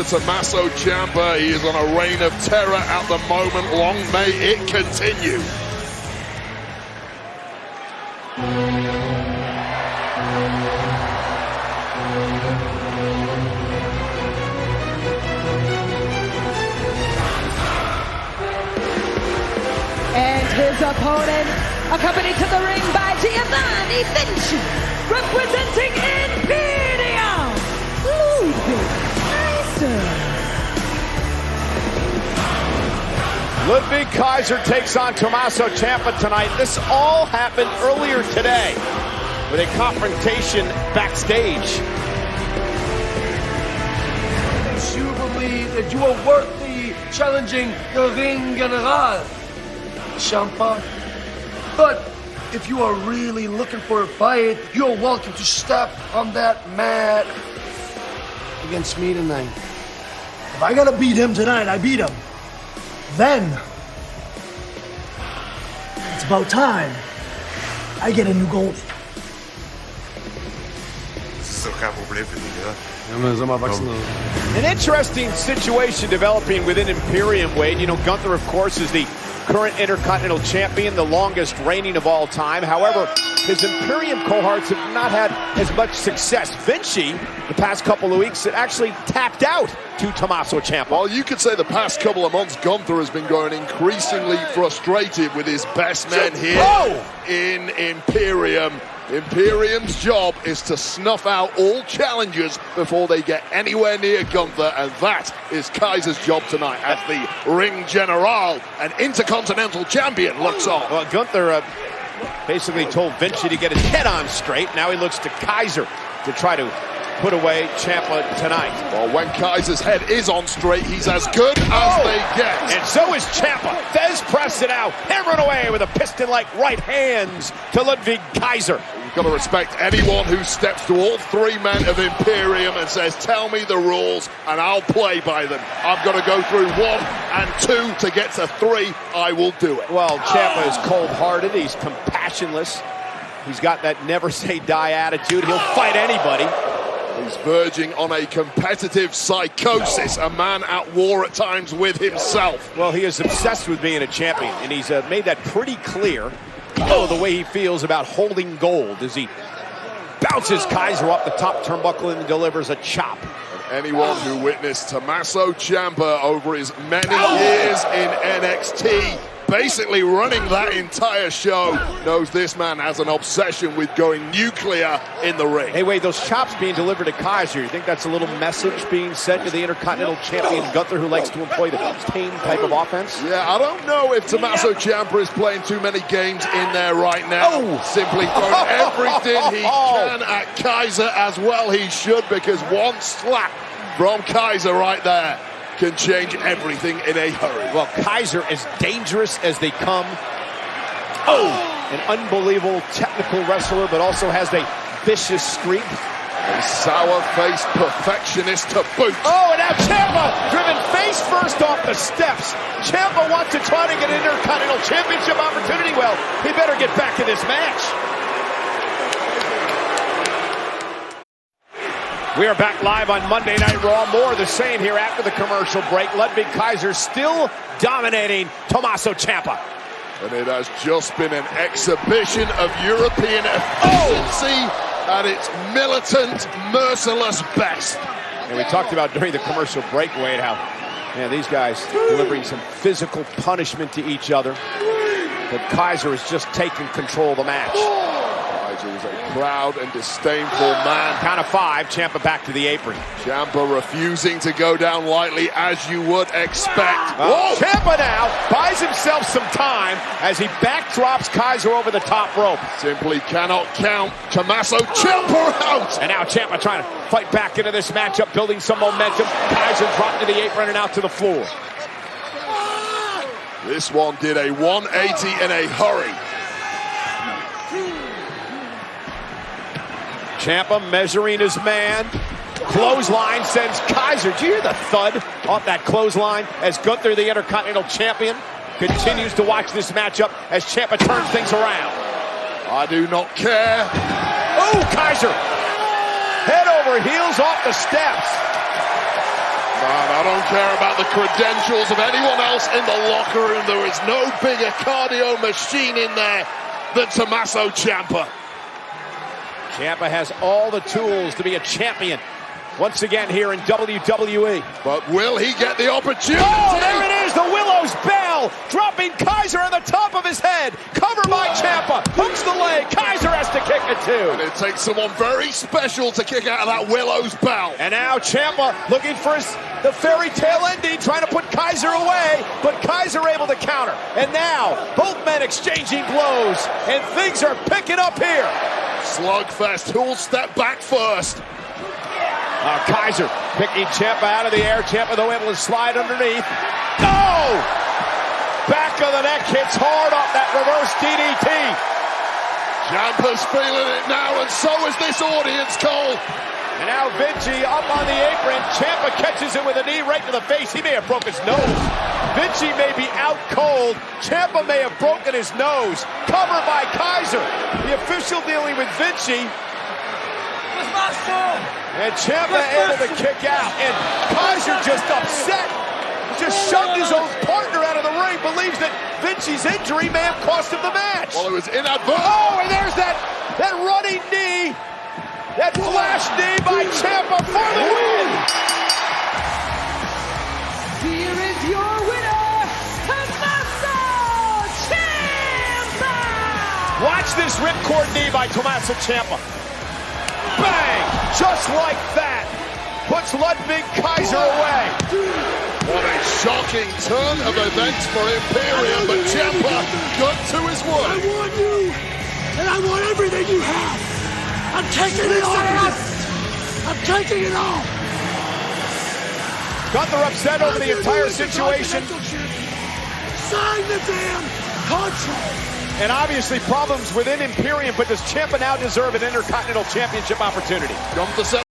for Tommaso Ciampa. He is on a reign of terror at the moment. Long may it continue. And his opponent, accompanied to the ring by Giovanni Vinci, representing Imperium, Ludwig Kaiser. Ludwig Kaiser takes on Tommaso Ciampa tonight. This all happened earlier today with a confrontation backstage. You believe that you are worthy challenging the Ring General, Ciampa? But if you are really looking for a fight, you're welcome to step on that mat against me tonight. If I gotta beat him tonight, I beat him. Then, it's about time I get a new goalie. Das ist doch kein Problem für dich, oder? An interesting situation developing within Imperium, Wade. You know, Gunther, of course, is the current Intercontinental Champion, the longest reigning of all time. However, his Imperium cohorts have not had as much success. Vinci, the past couple of weeks, actually tapped out to Tommaso Ciampa. Well, you could say the past couple of months, Gunther has been growing increasingly frustrated with his best men here in Imperium. Imperium's job is to snuff out all challengers before they get anywhere near Gunther, and that is Kaiser's job tonight as the Ring General and Intercontinental Champion looks on. Well, Gunther basically told Vinci to get his head on straight. Now he looks to Kaiser to try to put away Ciampa tonight. Well, when Kaiser's head is on straight, he's as good as they get. And so is Ciampa. Fez pressed it out, hammering away with a piston-like right hands to Ludwig Kaiser. You've got to respect anyone who steps to all three men of Imperium and says, tell me the rules and I'll play by them. I've got to go through 1 and 2 to get to 3. I will do it. Well, Ciampa is cold-hearted. He's compassionless. He's got that never-say-die attitude. He'll fight anybody. He's verging on a competitive psychosis, a man at war at times with himself. Well, he is obsessed with being a champion, and he's made that pretty clear. Oh, the way he feels about holding gold as he bounces Kaiser off the top turnbuckle and delivers a chop. And anyone who witnessed Tommaso Ciampa over his many years in NXT, basically running that entire show, knows this man has an obsession with going nuclear in the ring. Hey, Wade, those chops being delivered to Kaiser, you think that's a little message being sent to the Intercontinental Champion Gunther, who likes to employ the tame type of offense? Yeah, I don't know if Tommaso Ciampa is playing too many games in there right now. Simply throwing everything he can at Kaiser, as well he should, because one slap from Kaiser right there can change everything in a hurry. Well, Kaiser is dangerous as they come. Oh, an unbelievable technical wrestler, but also has a vicious streak. A sour-faced perfectionist to boot. Oh, and now Ciampa driven face first off the steps. Ciampa wants to try to get an Intercontinental Championship opportunity. Well, he better get back to this match. We are back live on Monday Night Raw. More of the same here after the commercial break. Ludwig Kaiser still dominating Tommaso Ciampa. And it has just been an exhibition of European efficiency at its militant, merciless best. And we talked about during the commercial break, Wade, how these guys delivering some physical punishment to each other. But Kaiser is just taking control of the match. Kaiser is a proud and disdainful man. Count of 5, Ciampa back to the apron. Ciampa refusing to go down lightly, as you would expect. Ciampa now buys himself some time as he backdrops Kaiser over the top rope. Simply cannot count Tommaso Ciampa out. And now Ciampa trying to fight back into this matchup, building some momentum. Kaiser dropped to the apron and out to the floor. This one did a 180 in a hurry. Ciampa measuring his man. Clothesline sends Kaiser. Did you hear the thud off that clothesline as Gunther, the Intercontinental Champion, continues to watch this matchup as Ciampa turns things around? I do not care. Oh, Kaiser! Head over heels off the steps. I don't care about the credentials of anyone else in the locker room. There is no bigger cardio machine in there than Tommaso Ciampa. Ciampa has all the tools to be a champion once again here in WWE. But will he get the opportunity? Oh, there it is, the Willow's Bell, dropping Kaiser on the top of his head. Cover by Ciampa, hooks the leg, Kaiser has to kick it too. And it takes someone very special to kick out of that Willow's Bell. And now Ciampa looking for the fairy tale ending, trying to put Kaiser away, but Kaiser able to counter. And now, both men exchanging blows, and things are picking up here. Slugfest, who'll step back first? Kaiser picking Ciampa out of the air. Ciampa, though, able to slide underneath. No! Back of the neck hits hard off that reverse DDT. Ciampa's feeling it now, and so is this audience, Cole. And now Vinci up on the apron. Ciampa catches him with a knee right to the face. He may have broke his nose. Vinci may be out cold. Ciampa may have broken his nose. Covered by Kaiser. The official dealing with Vinci. And Ciampa able to kick out. And Kaiser just upset. Just shoved his own partner out of the ring. Believes that Vinci's injury may have cost him the match. Well, it was inadvertent. Oh, and there's that running knee. That flash knee by Ciampa for the win. Here is your winner, Tommaso Ciampa! Watch this ripcord knee by Tommaso Ciampa. Bang! Just like that. Puts Ludwig Kaiser away. What a shocking turn of events for Imperium, but Ciampa got to his I word. want you, and I want everything you have. I'm taking it all. I'm taking it all. Gunther upset over the entire situation. Sign the damn contract. And obviously problems within Imperium, but does Ciampa now deserve an Intercontinental Championship opportunity? Gunther said